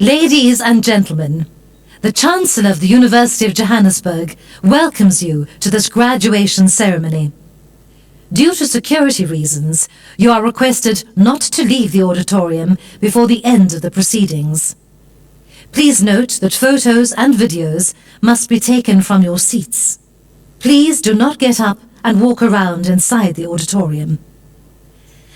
Ladies and gentlemen, the Chancellor of the University of Johannesburg welcomes you to this graduation ceremony. Due to security reasons, you are requested not to leave the auditorium before the end of the proceedings. Please note that photos and videos must be taken from your seats. Please do not get up and walk around inside the auditorium.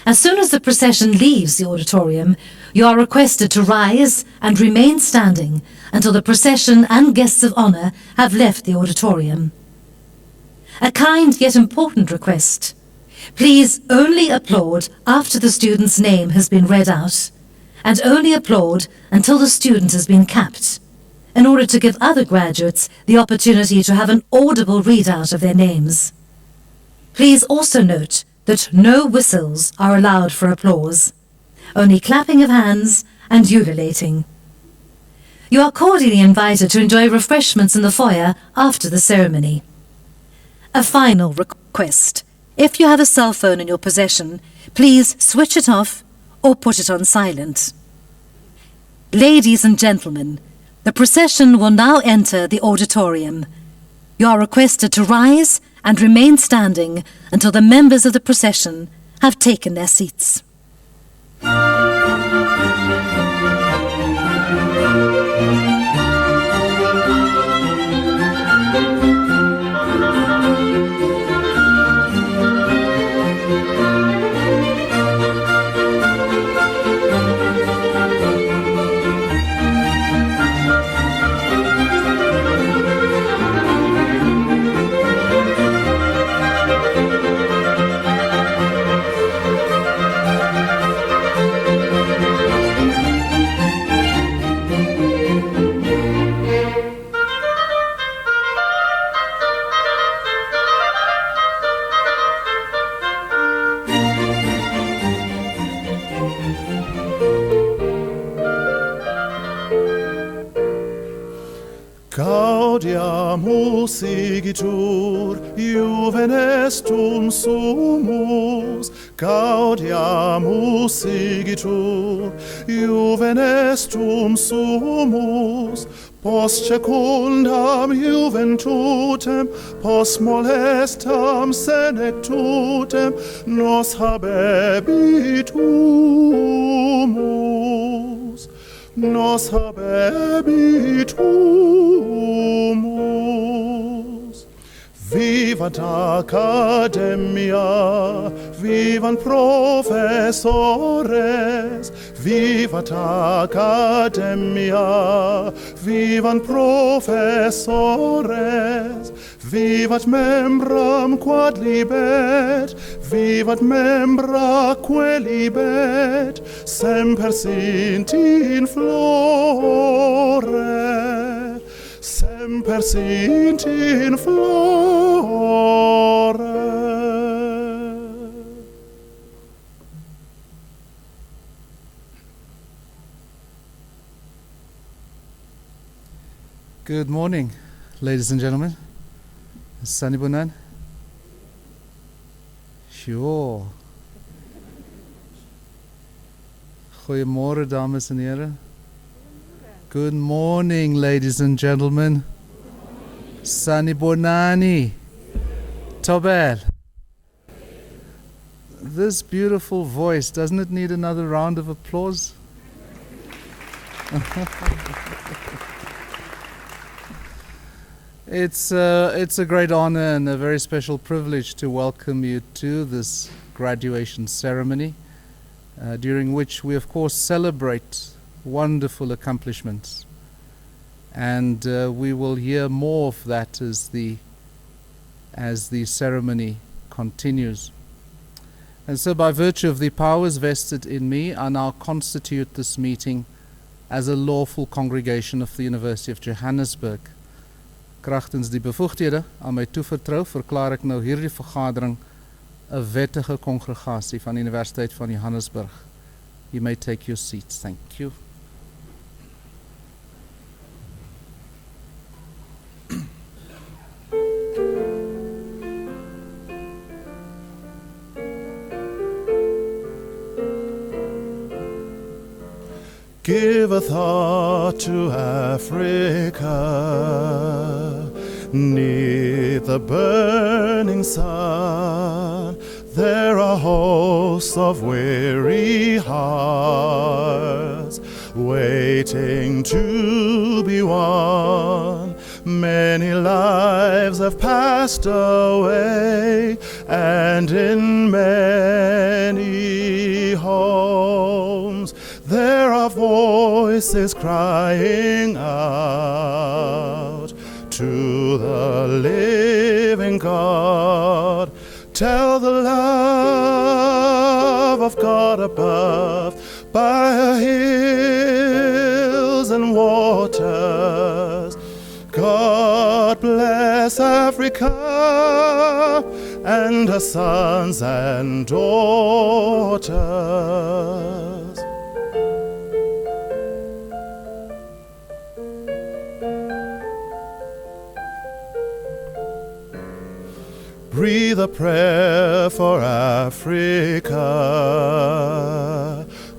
As soon as the procession leaves the auditorium, you are requested to rise and remain standing until the procession and guests of honor have left the auditorium. A kind yet important request. Please only applaud after the student's name has been read out, and only applaud until the student has been capped, in order to give other graduates the opportunity to have an audible readout of their names. Please also note that no whistles are allowed for applause, only clapping of hands and ululating. You are cordially invited to enjoy refreshments in the foyer after the ceremony. A final request. If you have a cell phone in your possession, please switch it off or put it on silent. Ladies and gentlemen, the procession will now enter the auditorium. You are requested to rise and remain standing until the members of the procession have taken their seats. Gaudiamus igitur, Juven estum sumus. Gaudiamus igitur, Juven estum sumus. Post secundam juventutem, post molestam senectutem, nos habebitumus. Nos habebitumus. Vivant academia, vivant professores, vivant academia, vivant professores, vivat membram quod libet, vivat membra quelibet, semper sint in flore, semper sint in flore. Good morning, ladies and gentlemen. Sanibonani? Sure. Goeiemorgen, dames en heren. Good morning, ladies and gentlemen. Sanibonani. Tobel. This beautiful voice, doesn't it need another round of applause? It's a great honor and a very special privilege to welcome you to this graduation ceremony, during which we of course celebrate wonderful accomplishments, and we will hear more of that as the ceremony continues. And so, by virtue of the powers vested in me, I now constitute this meeting as a lawful congregation of the University of Johannesburg. Kragtens die bevoegdhede aan my toevertrou, verklaar ek nou hierdie vergadering 'n wettige kongregasie van die Universiteit van Johannesburg. You may take your seats. Thank you. Give a thought to Africa. Neath the burning sun, there are hosts of weary hearts waiting to be won. Many lives have passed away, and in many homes there are voices crying out to the living God. Tell the love of God above by hills and waters. God bless Africa and her sons and daughters. Breathe a prayer for Africa.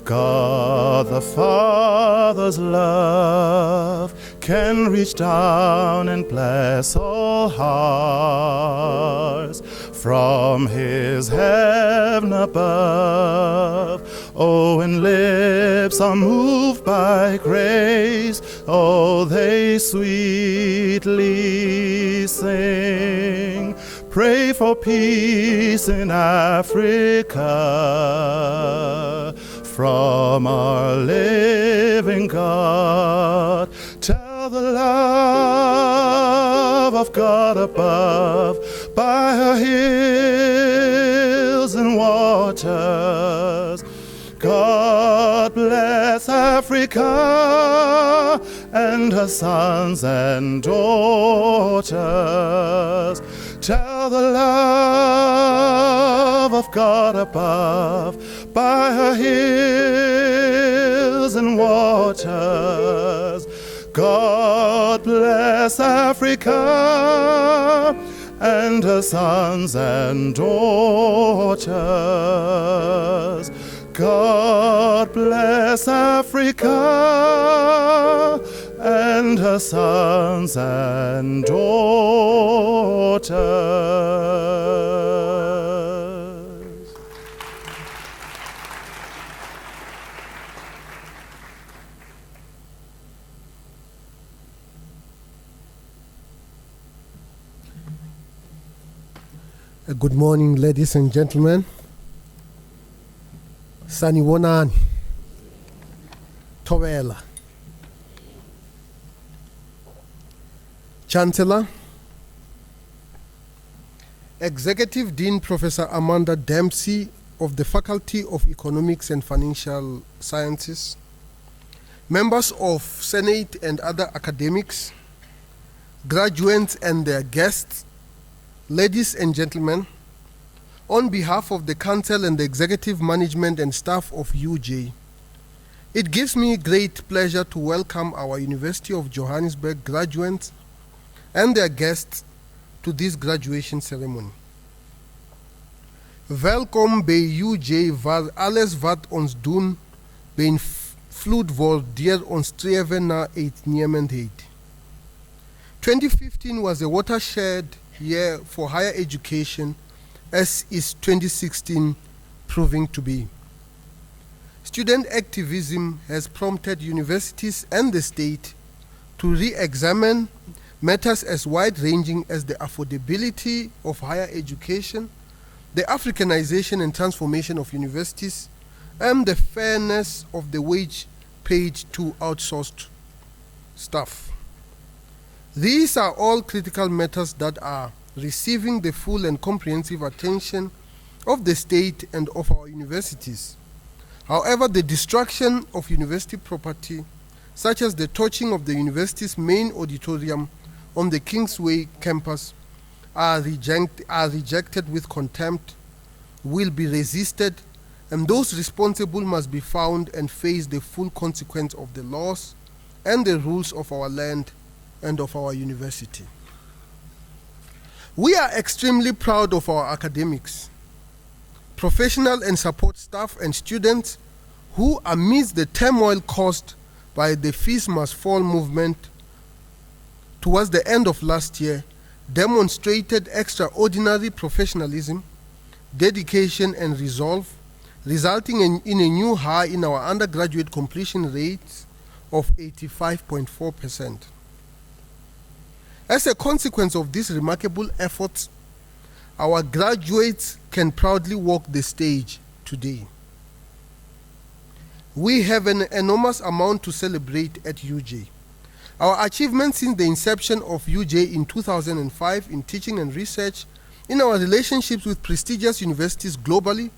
God the Father's love can reach down and bless all hearts from his heaven above. Oh, when lips are moved by grace, oh, they sweetly sing. Pray for peace in Africa from our living God. Tell the love of God above by her hills and waters. God bless Africa and her sons and daughters. Tell the love of God above by her hills and waters. God bless Africa and her sons and daughters. God bless Africa and her sons and daughters. Good morning, ladies and gentlemen. Sanibonani, Thobela, Chancellor, Executive Dean Professor Amanda Dempsey of the Faculty of Economics and Financial Sciences, members of Senate and other academics, graduates and their guests, ladies and gentlemen, on behalf of the Council and the Executive Management and staff of UJ, it gives me great pleasure to welcome our University of Johannesburg graduates and their guests to this graduation ceremony. Welkom bij UJ waar alles wat ons doen beïnvloed wordt door ons streven naar uitnemendheid. 2015 was a watershed year for higher education, as is 2016 proving to be. Student activism has prompted universities and the state to re-examine matters as wide-ranging as the affordability of higher education, the Africanization and transformation of universities, and the fairness of the wage paid to outsourced staff. These are all critical matters that are receiving the full and comprehensive attention of the state and of our universities. However, the destruction of university property, such as the torching of the university's main auditorium on the Kingsway campus, are rejected with contempt, will be resisted, and those responsible must be found and face the full consequence of the laws and the rules of our land and of our university. We are extremely proud of our academics, professional and support staff and students who, amidst the turmoil caused by the Fees Must Fall movement towards the end of last year, demonstrated extraordinary professionalism, dedication, and resolve, resulting in a new high in our undergraduate completion rate of 85.4%. As a consequence of these remarkable efforts, our graduates can proudly walk the stage today. We have an enormous amount to celebrate at UJ. Our achievements since the inception of UJ in 2005 in teaching and research, in our relationships with prestigious universities globally,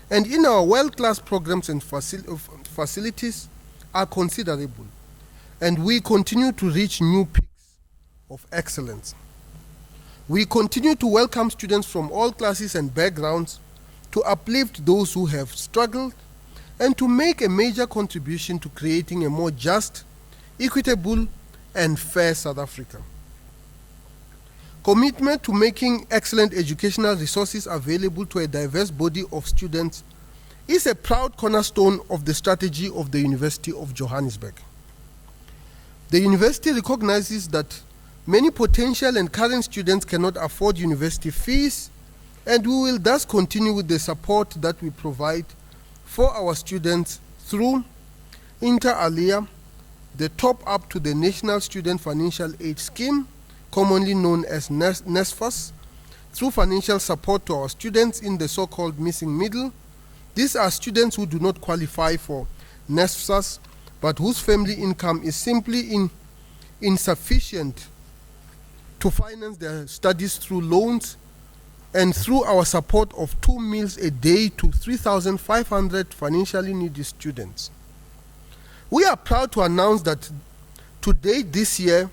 and in our world-class programs and facilities are considerable, and we continue to reach new peaks of excellence. We continue to welcome students from all classes and backgrounds to uplift those who have struggled and to make a major contribution to creating a more just, equitable, and fair South Africa. Commitment to making excellent educational resources available to a diverse body of students is a proud cornerstone of the strategy of the University of Johannesburg. The university recognizes that many potential and current students cannot afford university fees, and we will thus continue with the support that we provide for our students through inter alia, the top-up to the National Student Financial Aid Scheme, commonly known as NSFAS, through financial support to our students in the so-called missing middle. These are students who do not qualify for NSFAS, but whose family income is simply insufficient to finance their studies through loans, and through our support of 2 meals a day to 3,500 financially needy students. We are proud to announce that today, this year,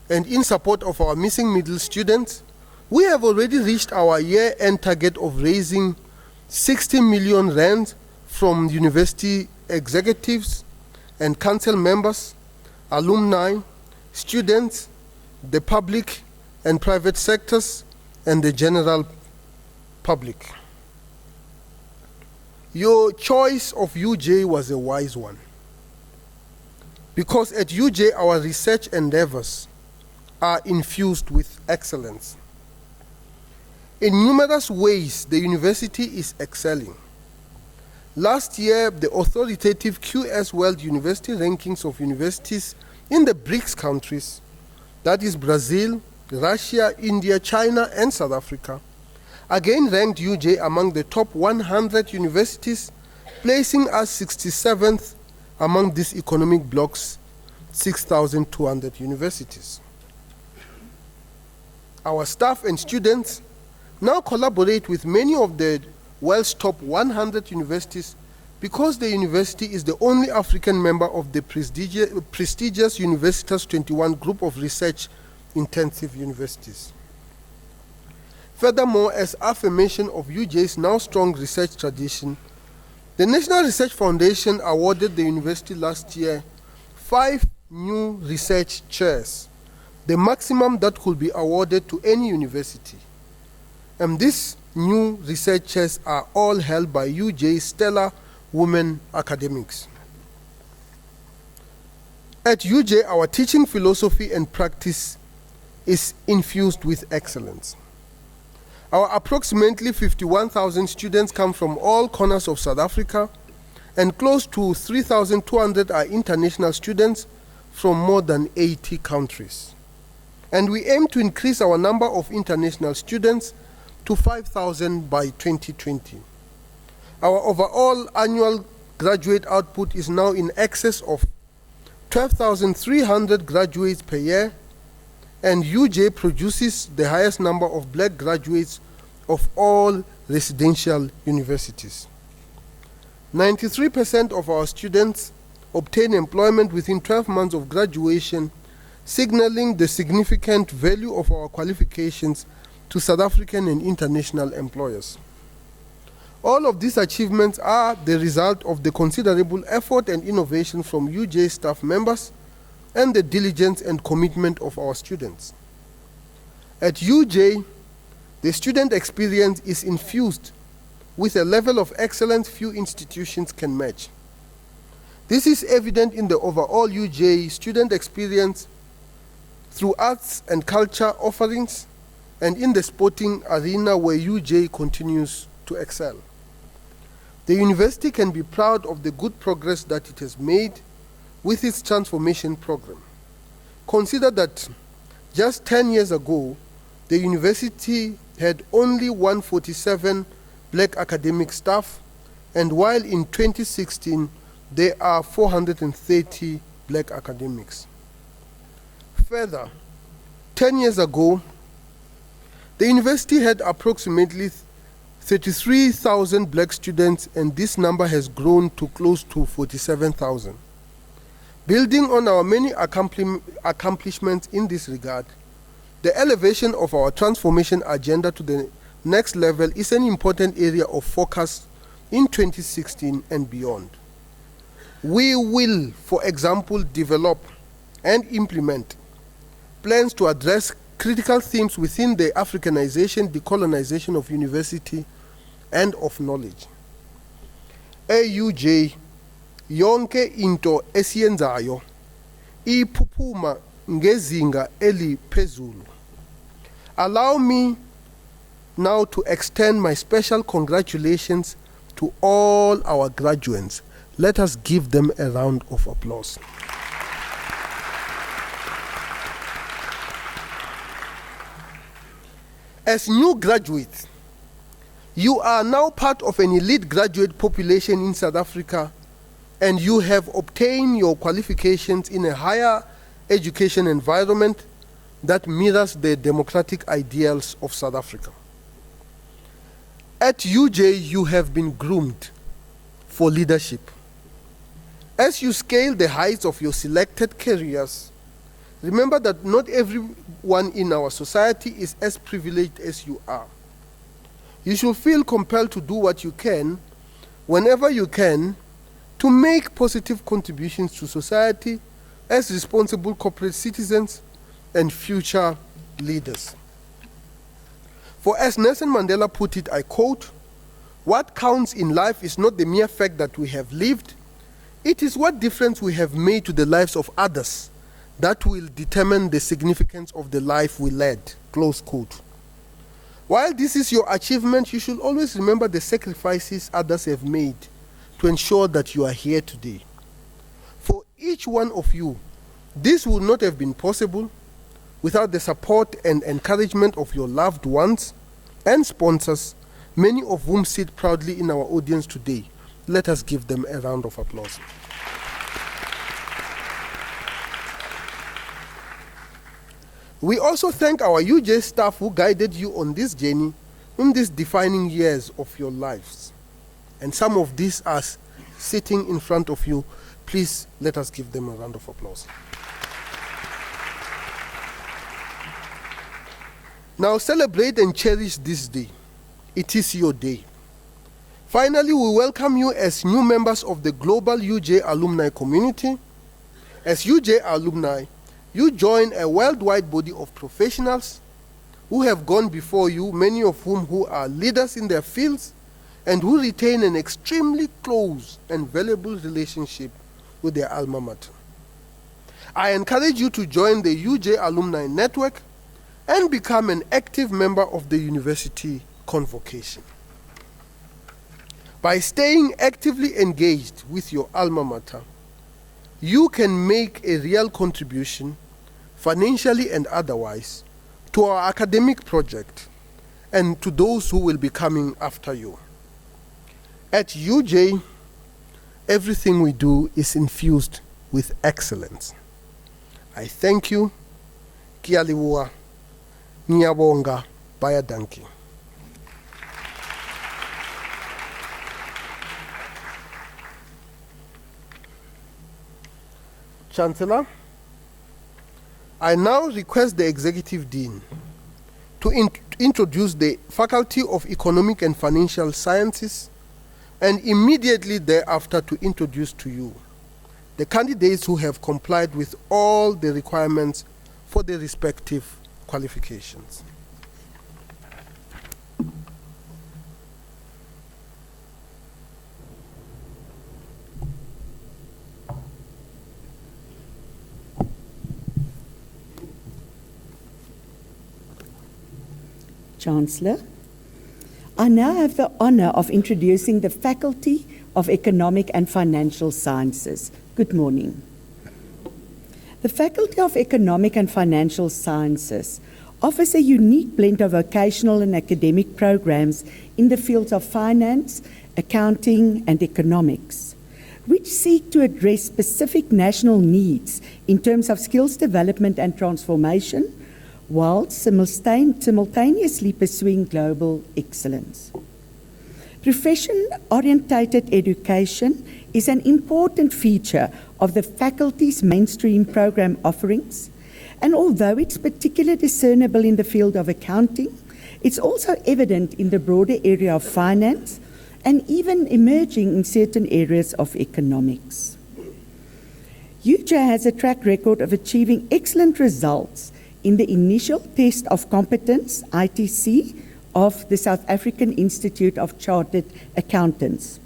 and in support of our missing middle students, we have already reached our year-end target of raising 60 million rand from university executives and council members, alumni, students, the public and private sectors, and the general public. Your choice of UJ was a wise one, because at UJ our research endeavors are infused with excellence. In numerous ways, the university is excelling. Last year, the authoritative QS World University Rankings of universities in the BRICS countries, that is Brazil, Russia, India, China, and South Africa, again ranked UJ among the top 100 universities, placing us 67th among this economic bloc's 6,200 universities. Our staff and students now collaborate with many of the world's top 100 universities because the university is the only African member of the prestigious Universitas 21 group of research-intensive universities. Furthermore, as affirmation of UJ's now strong research tradition, the National Research Foundation awarded the university last year 5 new research chairs, the maximum that could be awarded to any university. And these new research chairs are all held by UJ's stellar women academics. At UJ, our teaching philosophy and practice is infused with excellence. Our approximately 51,000 students come from all corners of South Africa, and close to 3,200 are international students from more than 80 countries. And we aim to increase our number of international students to 5,000 by 2020. Our overall annual graduate output is now in excess of 12,300 graduates per year, and UJ produces the highest number of black graduates of all residential universities. 93% of our students obtain employment within 12 months of graduation, signaling the significant value of our qualifications to South African and international employers. All of these achievements are the result of the considerable effort and innovation from UJ staff members and the diligence and commitment of our students. At UJ, the student experience is infused with a level of excellence few institutions can match. This is evident in the overall UJ student experience through arts and culture offerings and in the sporting arena where UJ continues to excel. The university can be proud of the good progress that it has made with its transformation program. Consider that just 10 years ago, the university had only 147 black academic staff, and while in 2016, there are 430 black academics. Further, 10 years ago, the university had approximately 33,000 black students, and this number has grown to close to 47,000. Building on our many accomplishments in this regard, the elevation of our transformation agenda to the next level is an important area of focus in 2016 and beyond. We will, for example, develop and implement plans to address critical themes within the Africanization, decolonization of university and of knowledge. AUJ, yonke into esiyenzayo iphuphuma ngezinga eliphezulu. Allow me now to extend my special congratulations to all our graduates. Let us give them a round of applause. As new graduates, you are now part of an elite graduate population in South Africa, and you have obtained your qualifications in a higher education environment that mirrors the democratic ideals of South Africa. At UJ, you have been groomed for leadership. As you scale the heights of your selected careers, remember that not everyone in our society is as privileged as you are. You should feel compelled to do what you can, whenever you can, to make positive contributions to society as responsible corporate citizens and future leaders. For as Nelson Mandela put it, I quote, "What counts in life is not the mere fact that we have lived, it is what difference we have made to the lives of others that will determine the significance of the life we led." Close quote. While this is your achievement, you should always remember the sacrifices others have made to ensure that you are here today. For each one of you, this would not have been possible without the support and encouragement of your loved ones and sponsors, many of whom sit proudly in our audience today. Let us give them a round of applause. We also thank our UJ staff who guided you on this journey in these defining years of your lives. And some of these are sitting in front of you. Please let us give them a round of applause. Now celebrate and cherish this day. It is your day. Finally, we welcome you as new members of the global UJ alumni community. As UJ alumni, you join a worldwide body of professionals who have gone before you, many of whom who are leaders in their fields and who retain an extremely close and valuable relationship with their alma mater. I encourage you to join the UJ Alumni Network and become an active member of the university convocation. By staying actively engaged with your alma mater, you can make a real contribution, financially and otherwise, to our academic project and to those who will be coming after you. At UJ, everything we do is infused with excellence. I thank you. Kia liwa, ngiyabonga, bayadanki. Chancellor, I now request the Executive Dean to introduce the Faculty of Economic and Financial Sciences and immediately thereafter to introduce to you the candidates who have complied with all the requirements for their respective qualifications. Chancellor. I now have the honour of introducing the Faculty of Economic and Financial Sciences. Good morning. The Faculty of Economic and Financial Sciences offers a unique blend of vocational and academic programs in the fields of finance, accounting, and economics, which seek to address specific national needs in terms of skills development and transformation, while simultaneously pursuing global excellence. Profession-orientated education is an important feature of the faculty's mainstream program offerings, and although it's particularly discernible in the field of accounting, it's also evident in the broader area of finance and even emerging in certain areas of economics. UJ has a track record of achieving excellent results in the initial test of competence, ITC, of the South African Institute of Chartered Accountants,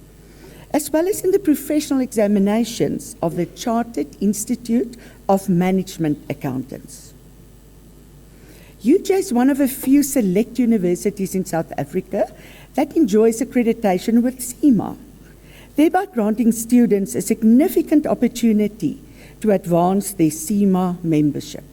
as well as in the professional examinations of the Chartered Institute of Management Accountants. UJ is one of a few select universities in South Africa that enjoys accreditation with CIMA, thereby granting students a significant opportunity to advance their CIMA membership.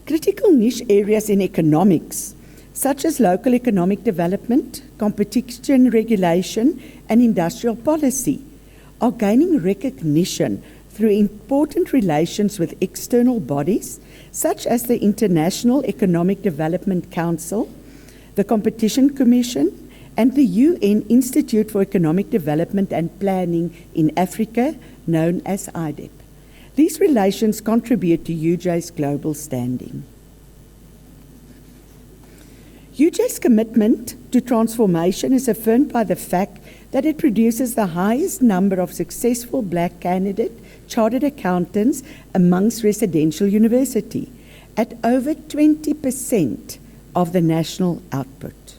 Critical niche areas in economics, such as local economic development, competition regulation, and industrial policy, are gaining recognition through important relations with external bodies, such as the International Economic Development Council, the Competition Commission, and the UN Institute for Economic Development and Planning in Africa, known as IDEP. These relations contribute to UJ's global standing. UJ's commitment to transformation is affirmed by the fact that it produces the highest number of successful black candidate chartered accountants amongst residential university, at over 20% of the national output.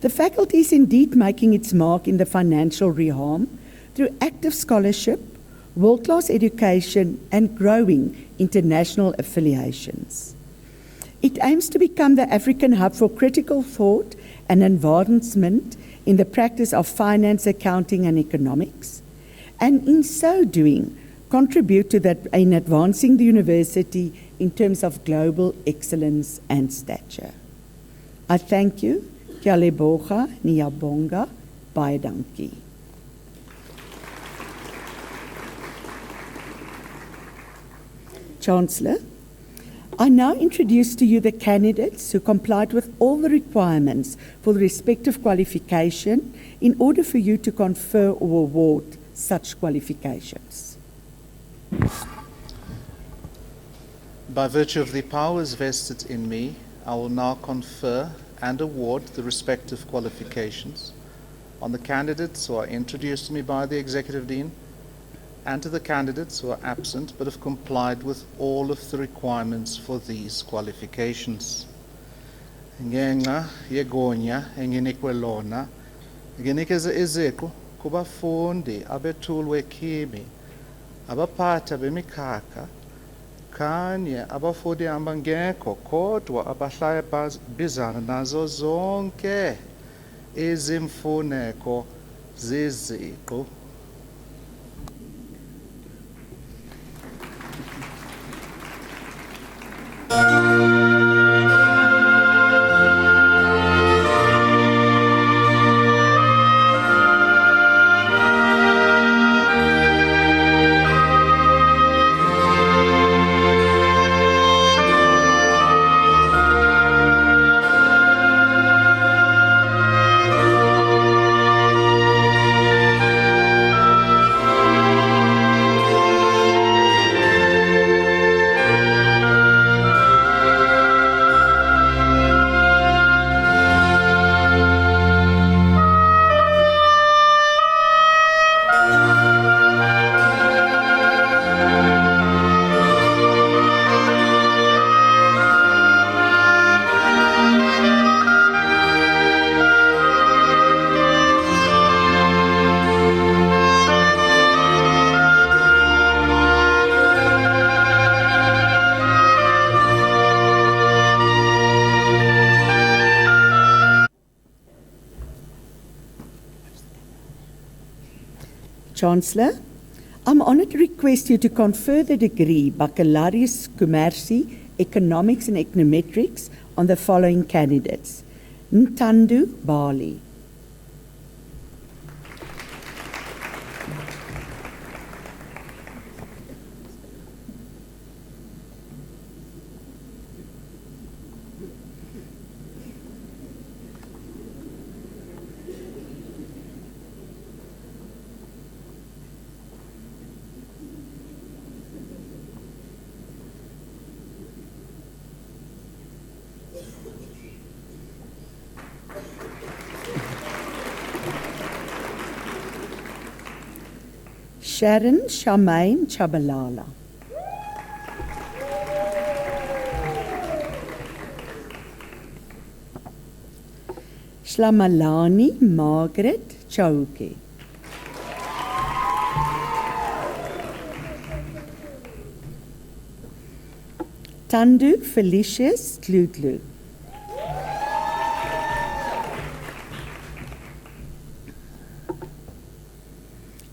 The faculty is indeed making its mark in the financial realm through active scholarship, world-class education, and growing international affiliations. It aims to become the African hub for critical thought and advancement in the practice of finance, accounting, and economics, and in so doing, contribute to that in advancing the university in terms of global excellence and stature. I thank you. Kia leboga, Niyabonga, baie dankie. Chancellor, I now introduce to you the candidates who complied with all the requirements for the respective qualification in order for you to confer or award such qualifications. By virtue of the powers vested in me, I will now confer and award the respective qualifications on the candidates who are introduced to me by the Executive Dean, and to the candidates who are absent but have complied with all of the requirements for these qualifications. Ngenxa yegunya enginikwe lona, nginikeza iziqu kubafundi abethulwe kimi, abaphatha bemikhakha, kanye abafundi abangekho kodwa abahlaya bizana nazo zonke izimfuneko zeziqu. Chancellor, I'm honoured to request you to confer the degree Baccalaureus Commercie, Economics and Econometrics on the following candidates. Ntandu Bali. Sharon Shamain Chabalala. Shlamalani Margaret Chauke. Tandu Felicius Glutlu.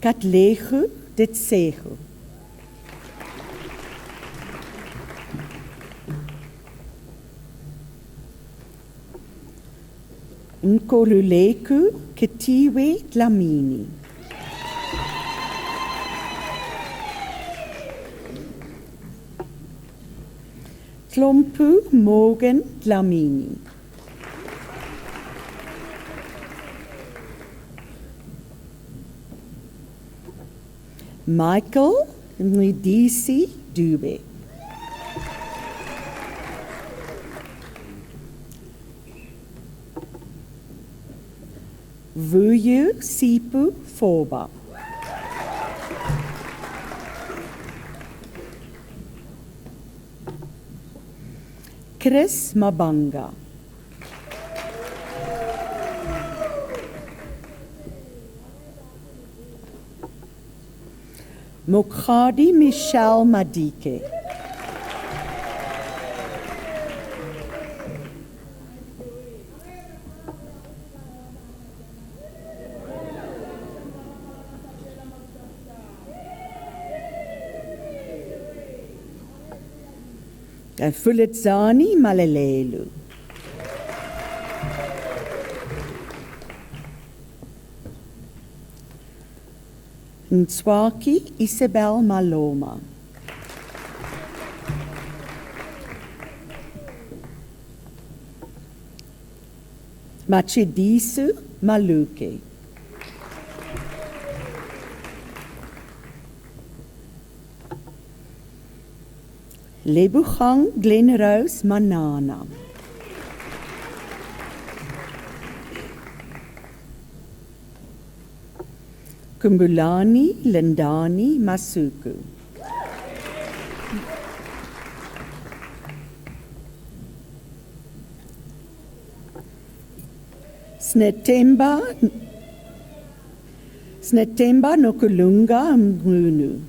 Katlego Ditsego. Nkoluleku Ketiwe Dlamini. Klompu Morgan Dlamini. Michael Ndisi Dube. Vuyu Sipu Forba. Chris Mabanga. Mokhadi Michelle Madike. Fulitsani Malelelu. Ntswaki Isabel Maloma. Machidisu Maluke. Lebugang Glenrose Manana. Kumbulani Lindani Masuku. Snetemba Nokulunga Mgunu.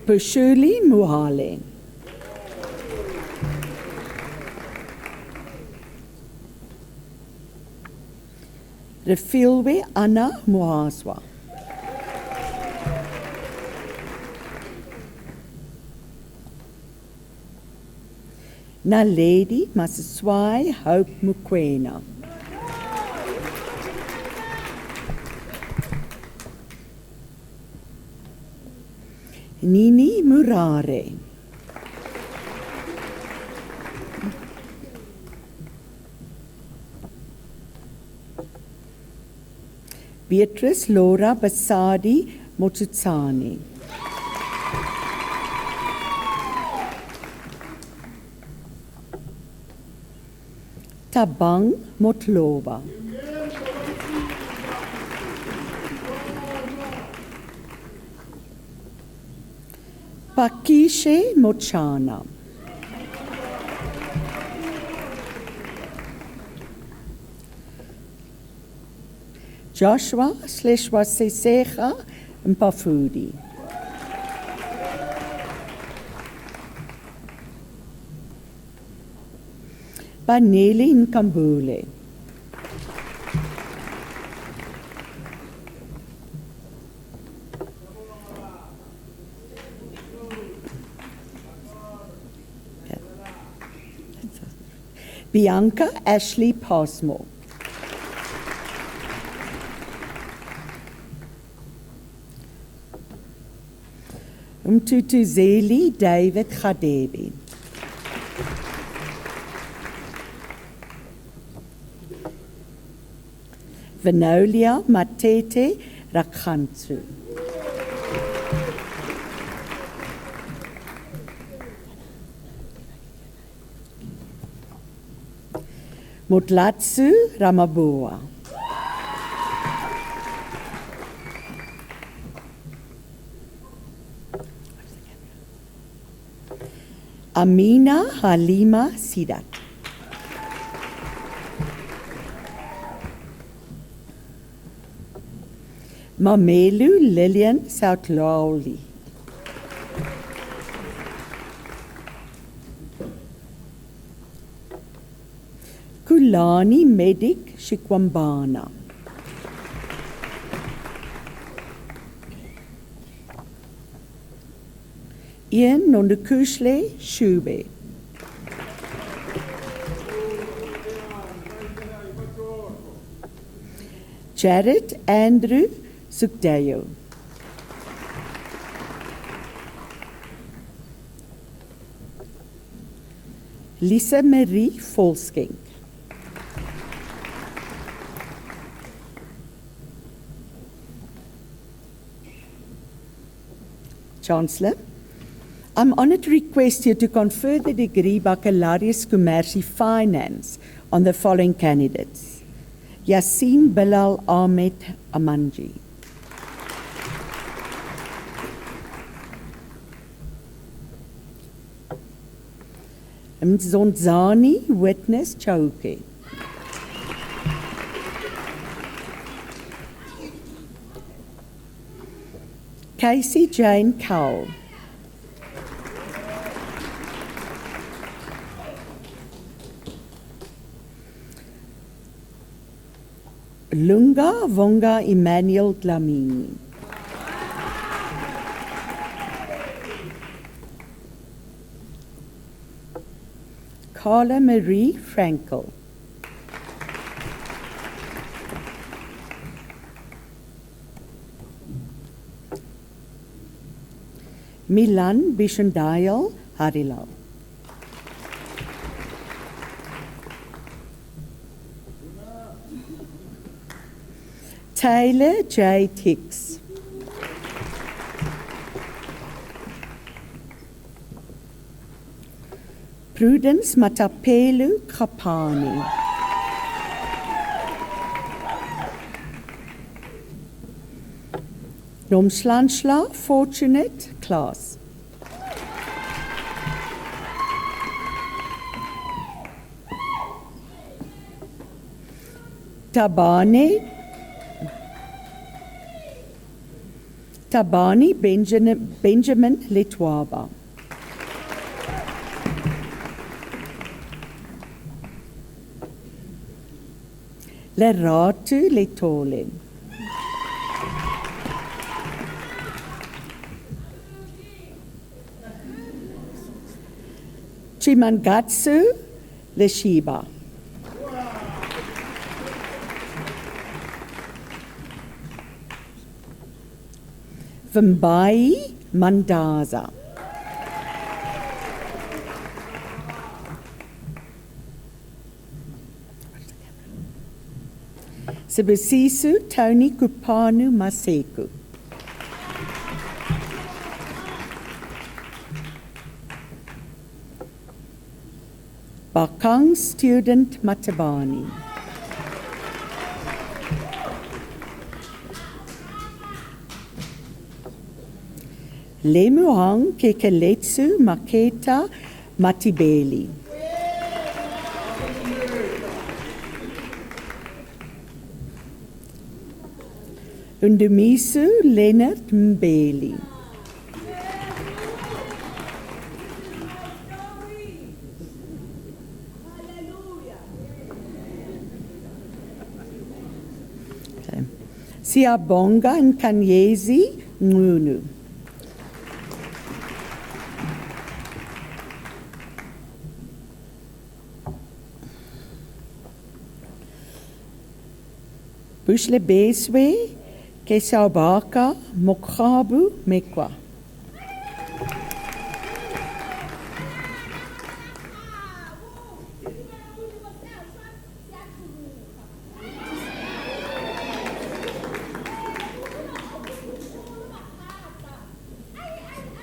Pushuli Muhale. Refilwe Anna Muhaswa. Naledi Masiswai Hope Mukwena. Nini Murare. Beatrice Laura Basadi Motutsani. Tabang Motlova. Pakishe Mochana. Joshua Sleshwasesecha Mpafudi. Baneli Nkambule. Bianca Ashley Passmore. Umtutuzeli David Khadebi. Venolia Matete Rakhantu. Motlatsu Ramaboa. Amina Halima Sidat. Mamelu Lillian Soutlauli. Kulani Medik Shikwambana. Ian Nondukushle Shube. Jared Andrew Sukdayo. Lisa Marie Volskink. Chancellor, I'm honoured to request you to confer the degree Baccalaureus Commercie Finance on the following candidates. Yassine Bilal Ahmed Amanji. Mzonzani Witness Chauke. Casey Jane Cowell. Lunga Vonga Emmanuel Dlamini. Carla Marie Frankel. Milan Bishandayal Harilal. Taylor J. Hicks. Prudence Matapelu Kapani. Nomslanshla Fortunate Class. Tabani Benjamin Letwaba. Leratu Letolin. Chimangatsu Leshiba. Vimbai Mandaza. Sibusisu Tony Kupanu Maseku. Bakang Student Matabani. Lemuhang Kekeletsu Maketa Matibeli. Undumisu Leonard Mbeli. Okay. Siyabonga Nkanyezi Ngunu. Bushle Beswe Kesaubaka Mokhabu Mekwa.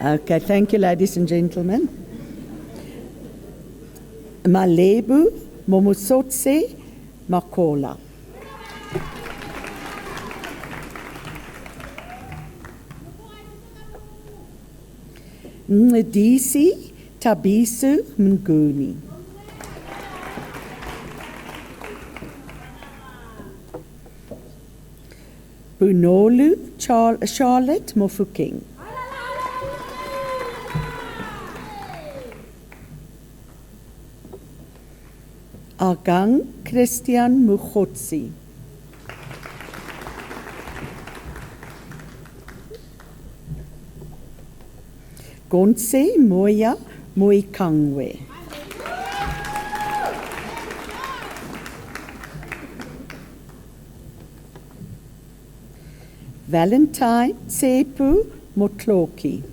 Okay, thank you, ladies and gentlemen. Malebu Momosotse Makola. Ndisi Tabisu Mnguni. Bunolu Charlotte Mofuking. Agang Christian Mukhotsi. Gonse Moya Moikangwe. Valentine Tsepu Motloki.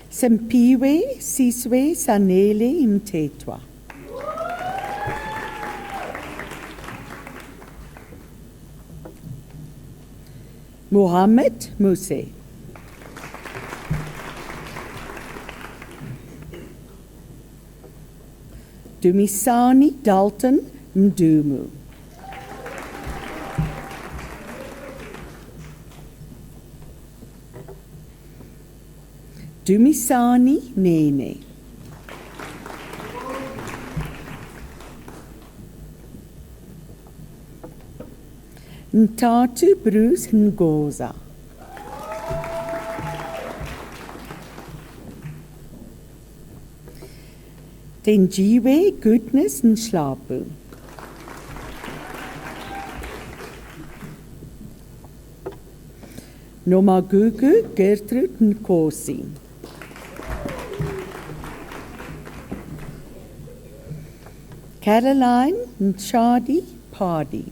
Sempiwe Siswe Sanele Mtetwa. Muhammad Muse. Dumisani Dalton Mdumu. Dumisani Nene. Ntatu Bruce Ngoza. Tenjiwe Goodness Nslapu. Nomagugu Gertrude Nkosi. Caroline Nchadi Pardy.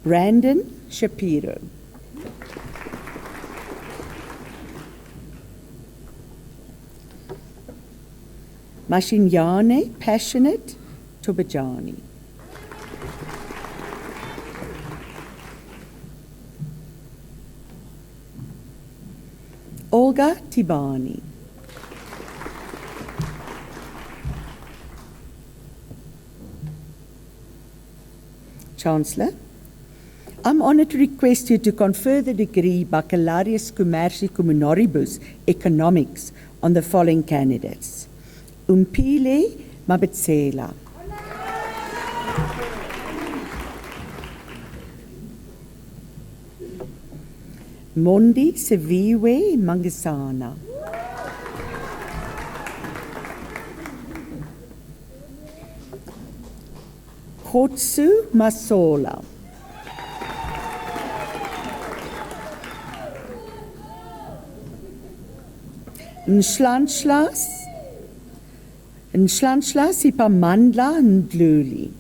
Brandon Shapiro. Mashinyane Passionate Tobajani. Olga Tibani. Chancellor, I'm honoured to request you to confer the degree Baccalaureus Commerci Cum Honoribus Economics on the following candidates. Umpile Mabetsela. Mondi Seviwe Mangasana. Kotsu Masola. Nshlanshlas Ipamandla Ndluli.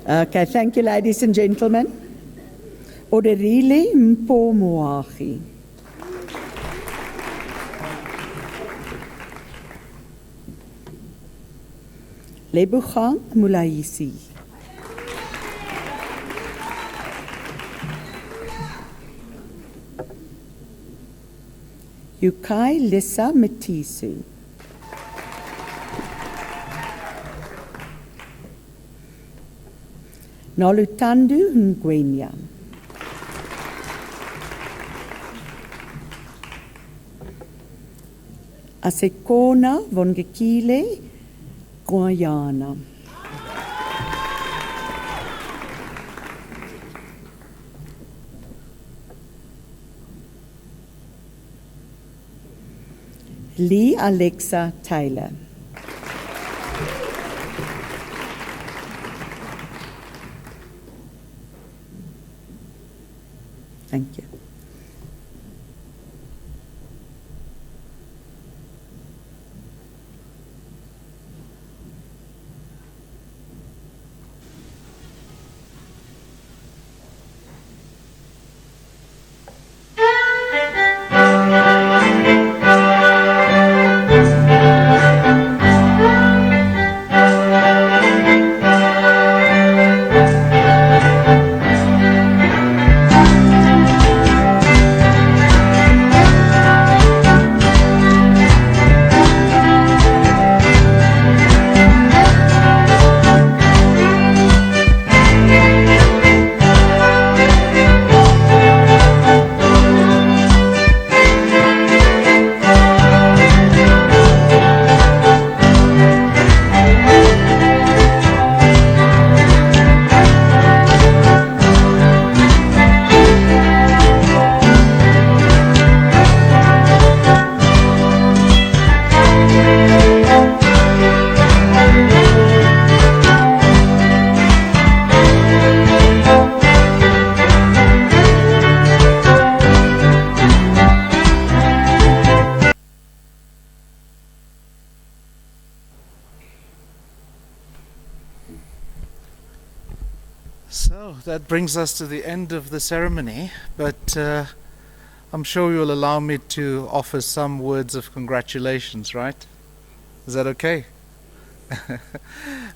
Okay, thank you, ladies and gentlemen. Oderile Mpomoahi. Lebogang Mulaisi. Yukai Lissa Matisu. Nolutandu Ngwenya. Asekona Vongekile Guyana. Lee Alexa Taylor. Thank you. So that brings us to the end of the ceremony, but I'm sure you'll allow me to offer some words of congratulations, right? Is that okay?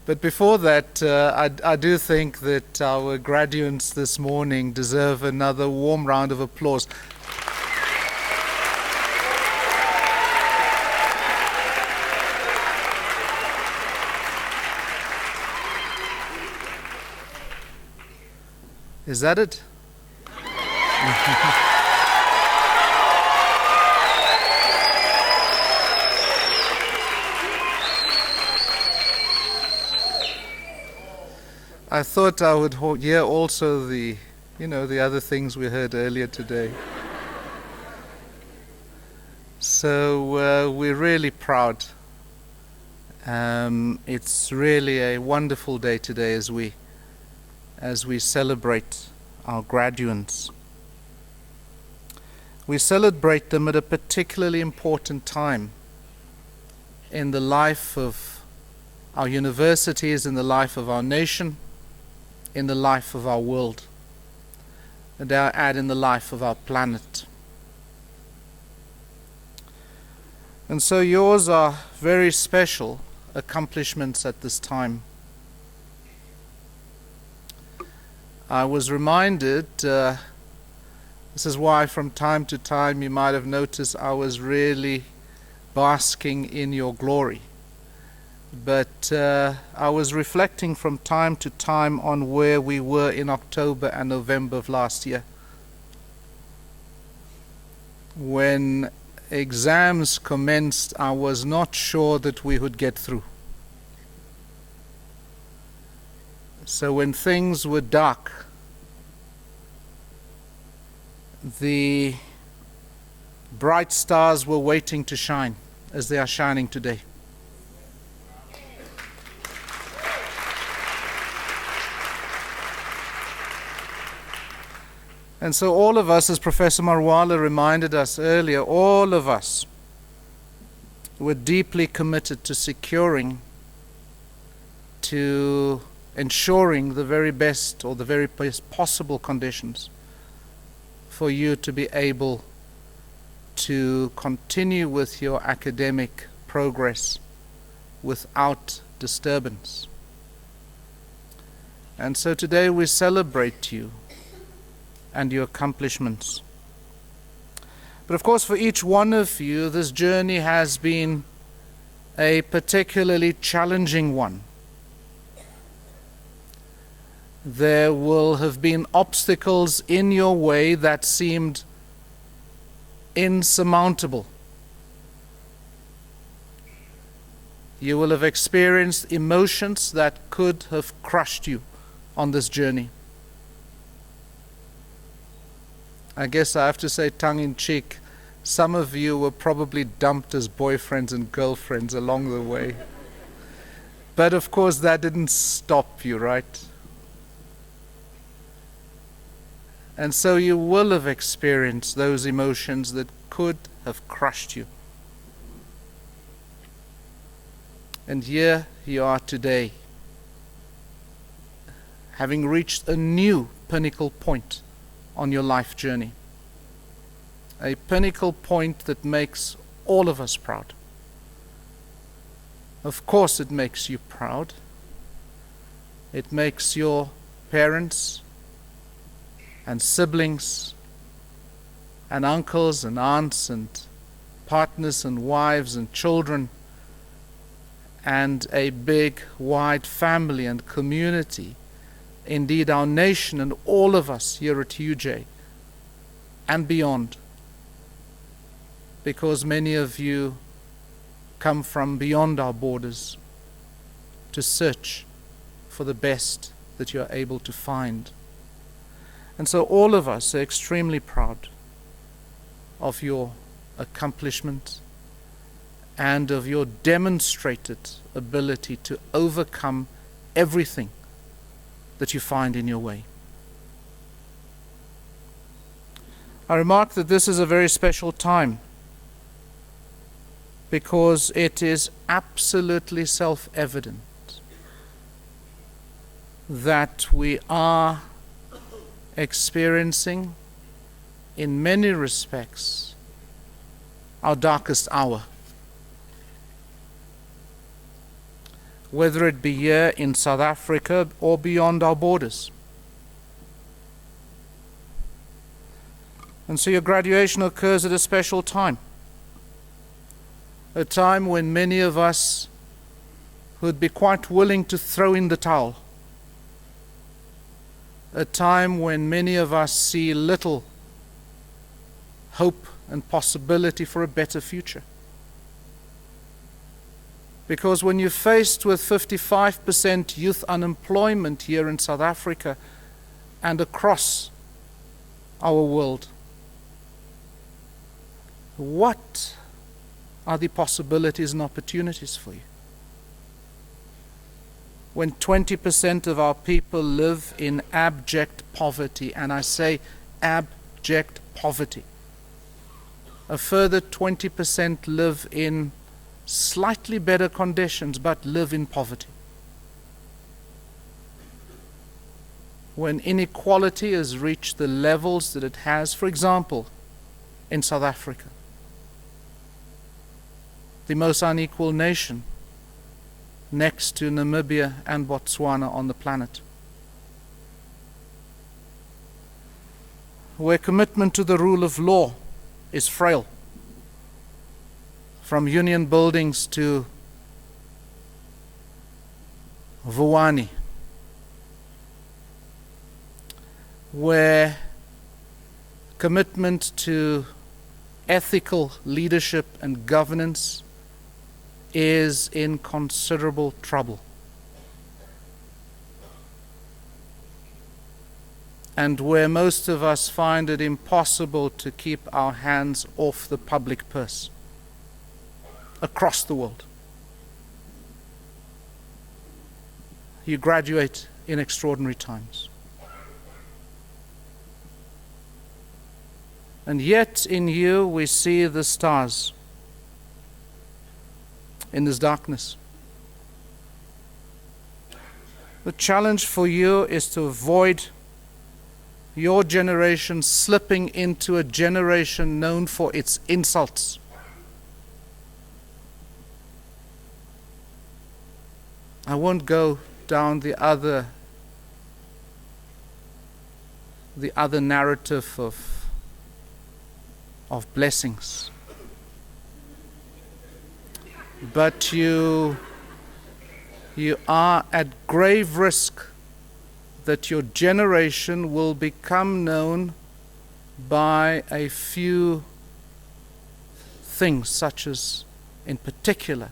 But before that, I do think that our graduates this morning deserve another warm round of applause. Is that it? I thought I would hear also the other things we heard earlier today. So we're really proud. It's really a wonderful day today as we celebrate our graduates. We celebrate them at a particularly important time in the life of our universities, in the life of our nation, in the life of our world, and I add in the life of our planet. And so yours are very special accomplishments at this time. I was reminded, this is why from time to time you might have noticed I was really basking in your glory. But I was reflecting from time to time on where we were in October and November of last year, when exams commenced. I was not sure that we would get through. So when things were dark, the bright stars were waiting to shine as they are shining today. And so all of us, as Professor Marwala reminded us earlier, all of us were deeply committed to securing, to ensuring the very best or the very best possible conditions for you to be able to continue with your academic progress without disturbance. And so today we celebrate you and your accomplishments. But of course, for each one of you, this journey has been a particularly challenging one. There will have been obstacles in your way that seemed insurmountable. You will have experienced emotions that could have crushed you on this journey. I guess I have to say, tongue in cheek, some of you were probably dumped as boyfriends and girlfriends along the way. But of course that didn't stop you, right? And so you will have experienced those emotions that could have crushed you. And here you are today, having reached a new pinnacle point on your life journey. A pinnacle point that makes all of us proud. Of course it makes you proud. It makes your parents and siblings and uncles and aunts and partners and wives and children and a big, wide family and community, indeed our nation and all of us here at UJ and beyond, because many of you come from beyond our borders to search for the best that you are able to find. And so all of us are extremely proud of your accomplishment and of your demonstrated ability to overcome everything that you find in your way. I remark that this is a very special time because it is absolutely self-evident that we are experiencing, in many respects, our darkest hour. Whether it be here in South Africa or beyond our borders. And so your graduation occurs at a special time. A time when many of us would be quite willing to throw in the towel. A time when many of us see little hope and possibility for a better future. Because when you're faced with 55% youth unemployment here in South Africa and across our world, what are the possibilities and opportunities for you? When 20% of our people live in abject poverty, and I say abject poverty, a further 20% live in slightly better conditions but live in poverty. When inequality has reached the levels that it has, for example, in South Africa, the most unequal nation next to Namibia and Botswana on the planet, where commitment to the rule of law is frail, from union buildings to Vuwani, where commitment to ethical leadership and governance is in considerable trouble. And where most of us find it impossible to keep our hands off the public purse across the world. You graduate in extraordinary times. And yet in you we see the stars in this darkness. The challenge for you is to avoid your generation slipping into a generation known for its insults. I won't go down the other narrative of blessings. But you are at grave risk that your generation will become known by a few things, such as, in particular,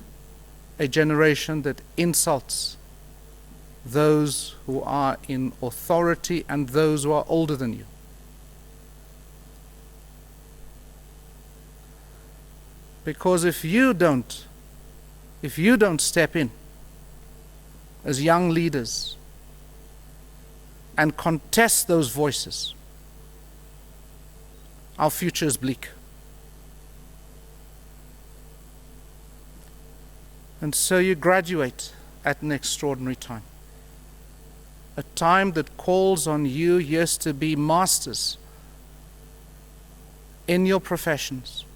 a generation that insults those who are in authority and those who are older than you. Because if you don't step in as young leaders and contest those voices, our future is bleak. And so you graduate at an extraordinary time. A time that calls on you, yes, to be masters in your professions.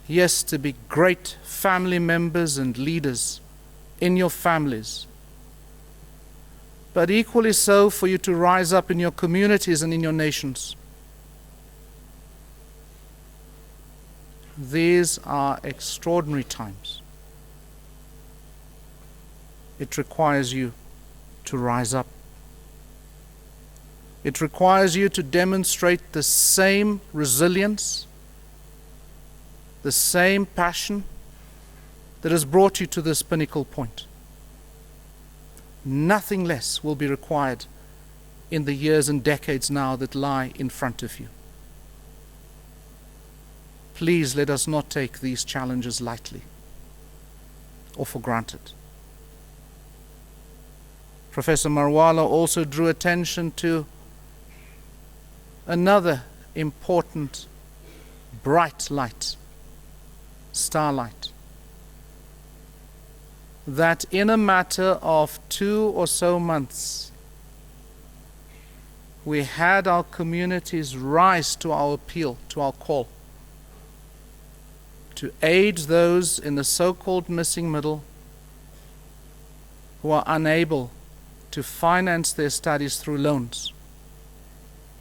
Yes, to be great family members and leaders in your families. But equally so for you to rise up in your communities and in your nations. These are extraordinary times. It requires you to rise up. It requires you to demonstrate the same resilience, the same passion that has brought you to this pinnacle point. Nothing less will be required in the years and decades now that lie in front of you. Please let us not take these challenges lightly or for granted. Professor Marwala also drew attention to another important bright light, starlight, that in a matter of 2 or so months, we had our communities rise to our appeal, to our call, to aid those in the so-called missing middle who are unable to finance their studies through loans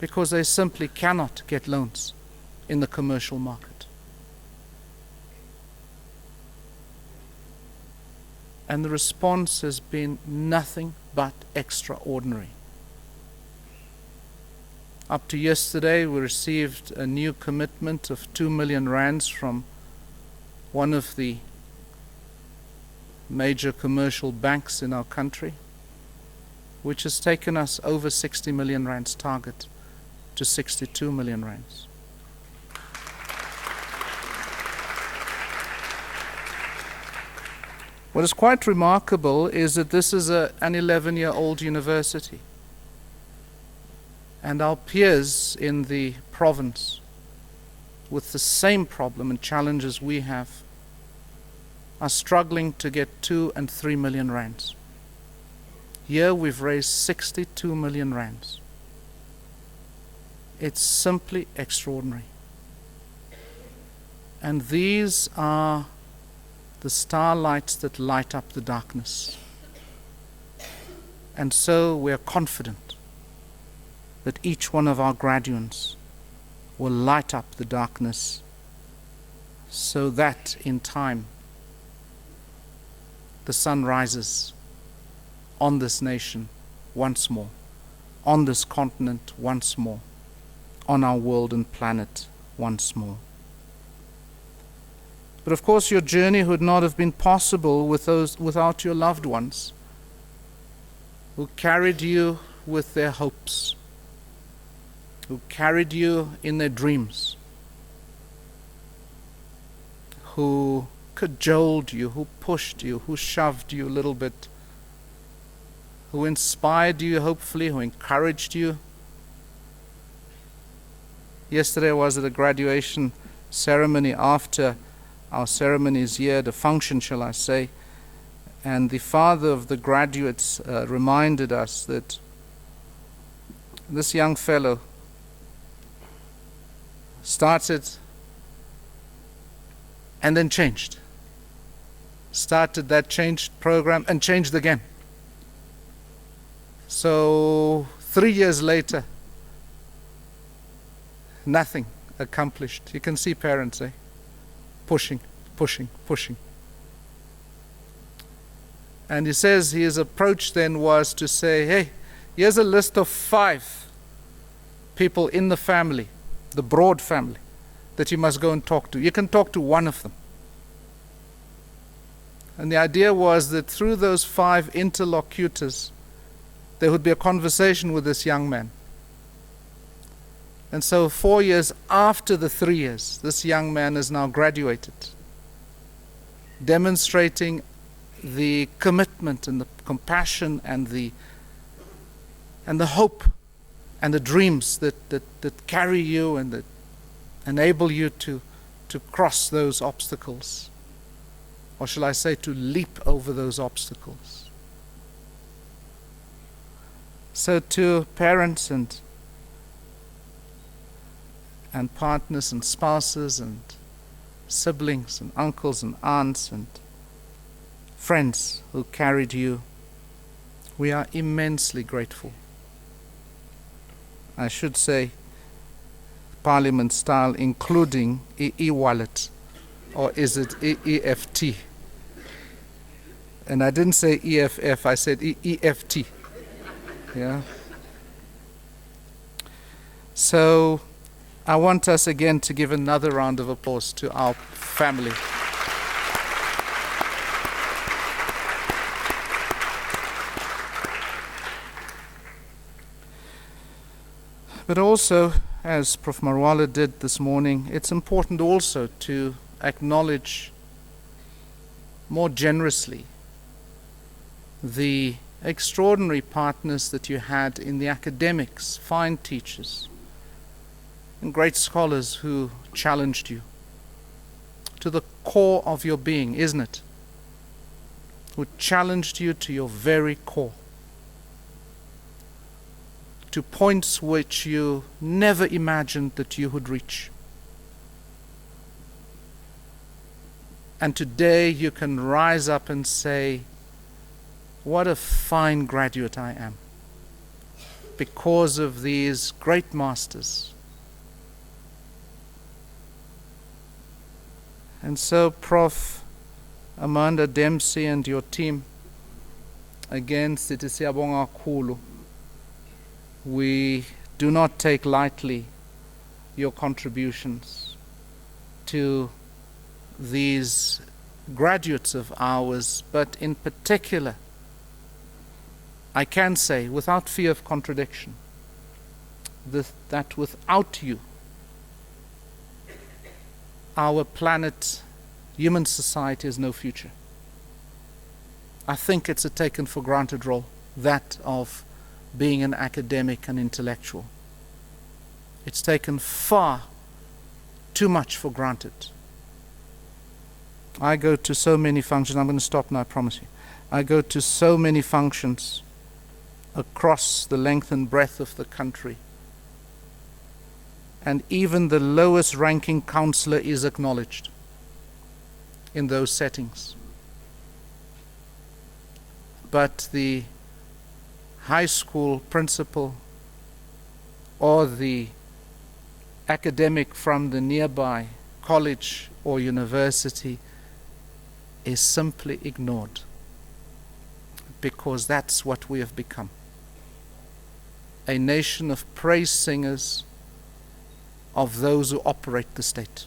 because they simply cannot get loans in the commercial market. And the response has been nothing but extraordinary. Up to yesterday, we received a new commitment of 2 million rands from one of the major commercial banks in our country, which has taken us over 60 million rands target to 62 million rands. What is quite remarkable is that this is an 11-year-old university, and our peers in the province with the same problem and challenges we have are struggling to get 2 and 3 million rands. Here we've raised 62 million rands. It's simply extraordinary. And these are the starlights that light up the darkness. And so we are confident that each one of our graduates will light up the darkness so that in time the sun rises on this nation once more, on this continent once more, on our world and planet once more. But of course your journey would not have been possible without your loved ones who carried you with their hopes, who carried you in their dreams, who cajoled you, who pushed you, who shoved you a little bit, who inspired you, hopefully, who encouraged you. Yesterday I was at a graduation ceremony after our ceremonies here, the function, shall I say, and the father of the graduates reminded us that this young fellow started and then changed. started that change program and changed again. So 3 years later, nothing accomplished. You can see parents, pushing. And he says his approach then was to say, hey, here's a list of 5 people in the family, the broad family, that you must go and talk to. You can talk to one of them. And the idea was that through those 5 interlocutors, there would be a conversation with this young man. And so 4 years after the 3 years, this young man is now graduated, demonstrating the commitment and the compassion and the hope and the dreams that carry you and that enable you to cross those obstacles. Or shall I say, to leap over those obstacles. So to parents and partners and spouses and siblings and uncles and aunts and friends who carried you, we are immensely grateful. I should say, Parliament style, including e-wallet, or is it EFT? And I didn't say EFF, I said EFT. Yeah. So I want us again to give another round of applause to our family. But also, as Prof. Marwala did this morning, it's important also to acknowledge more generously the extraordinary partners that you had in the academics, fine teachers, and great scholars who challenged you to the core of your being, isn't it? Who challenged you to your very core, to points which you never imagined that you would reach. And today you can rise up and say, what a fine graduate I am, because of these great masters. And so, Prof. Amanda Dempsey and your team, again, sithi siyabonga kakhulu. We do not take lightly your contributions to these graduates of ours, but in particular, I can say, without fear of contradiction, that without you, our planet, human society, has no future. I think it's a taken for granted role, that of being an academic and intellectual. It's taken far too much for granted. I go to so many functions. I'm going to stop now, I promise you. I go to so many functions across the length and breadth of the country. And even the lowest ranking counselor is acknowledged in those settings. But the high school principal or the academic from the nearby college or university is simply ignored, because that's what we have become. A nation of praise singers of those who operate the state.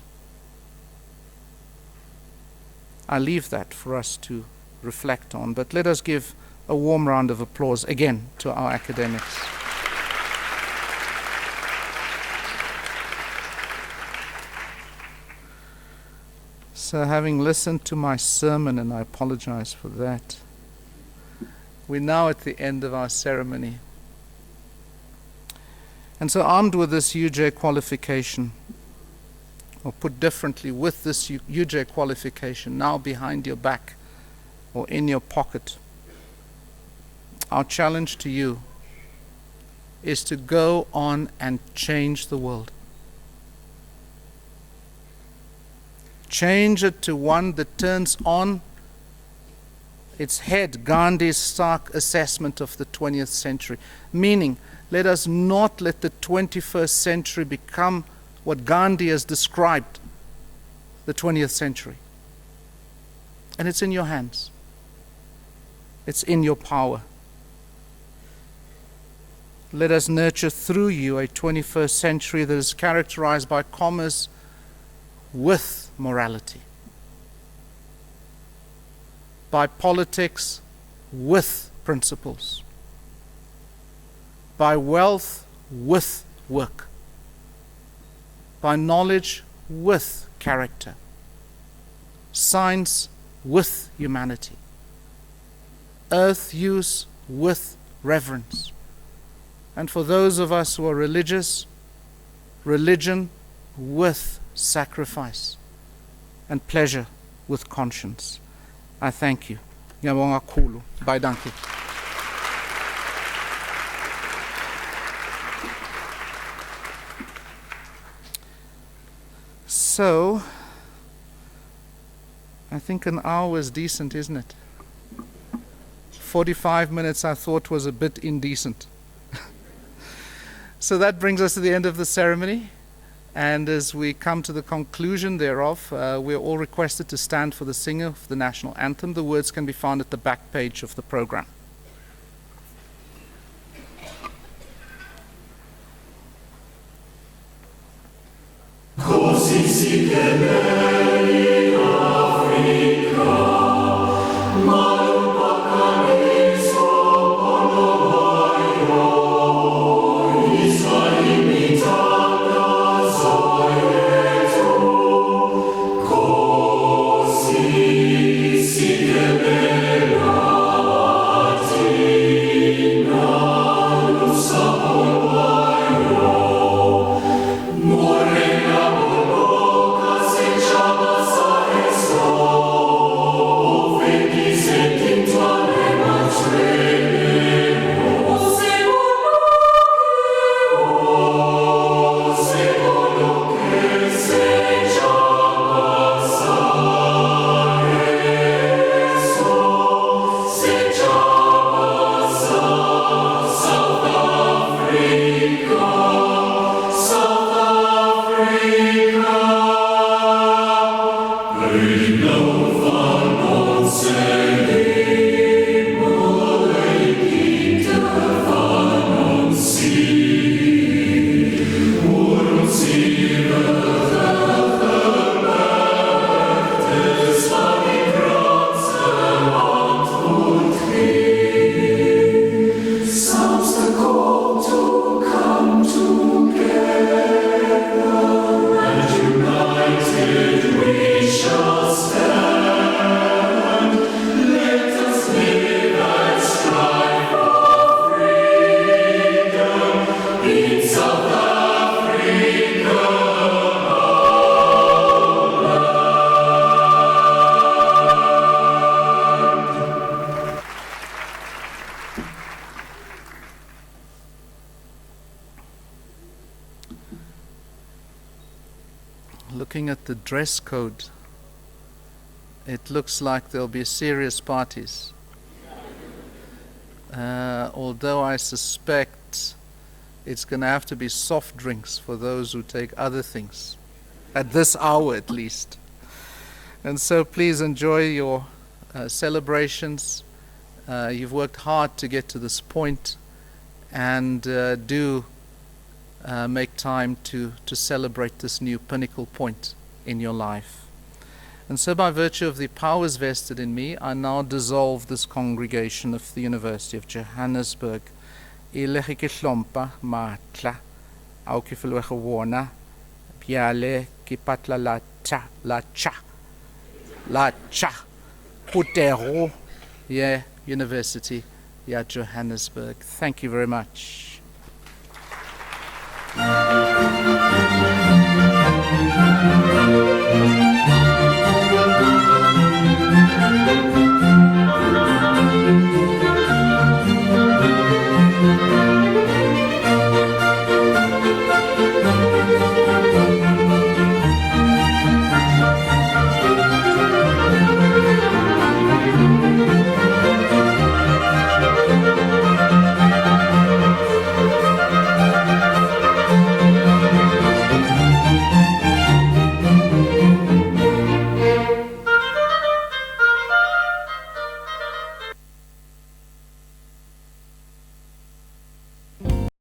I leave that for us to reflect on, but let us give a warm round of applause again to our academics. So, having listened to my sermon, and I apologize for that, we're now at the end of our ceremony. And so, armed with this UJ qualification, or put differently, with this UJ qualification now behind your back or in your pocket, our challenge to you is to go on and change the world. Change it to one that turns on its head, Gandhi's stark assessment of the 20th century, meaning let us not let the 21st century become what Gandhi has described the 20th century. And it's in your hands. It's in your power. Let us nurture through you a 21st century that is characterized by commerce with morality, by politics with principles, by wealth with work, by knowledge with character, science with humanity, earth use with reverence. And for those of us who are religious, religion with sacrifice, and pleasure with conscience. I thank you. Ngiyabonga kakhulu. Bye, dankie. So, I think an hour is decent, isn't it? 45 minutes I thought was a bit indecent. So that brings us to the end of the ceremony. And as we come to the conclusion thereof, we're all requested to stand for the singing of the national anthem. The words can be found at the back page of the program. Looking at the dress code, it looks like there'll be serious parties. Although I suspect it's going to have to be soft drinks for those who take other things, at this hour at least. And so please enjoy your celebrations. You've worked hard to get to this point, and do make time to celebrate this new pinnacle point in your life. And so by virtue of the powers vested in me, I now dissolve this congregation of the University of Johannesburg. Ilege ke hlompa matla, au ke felwe gewona, biale ke patla la cha, putero, University ya Johannesburg. Thank you very much.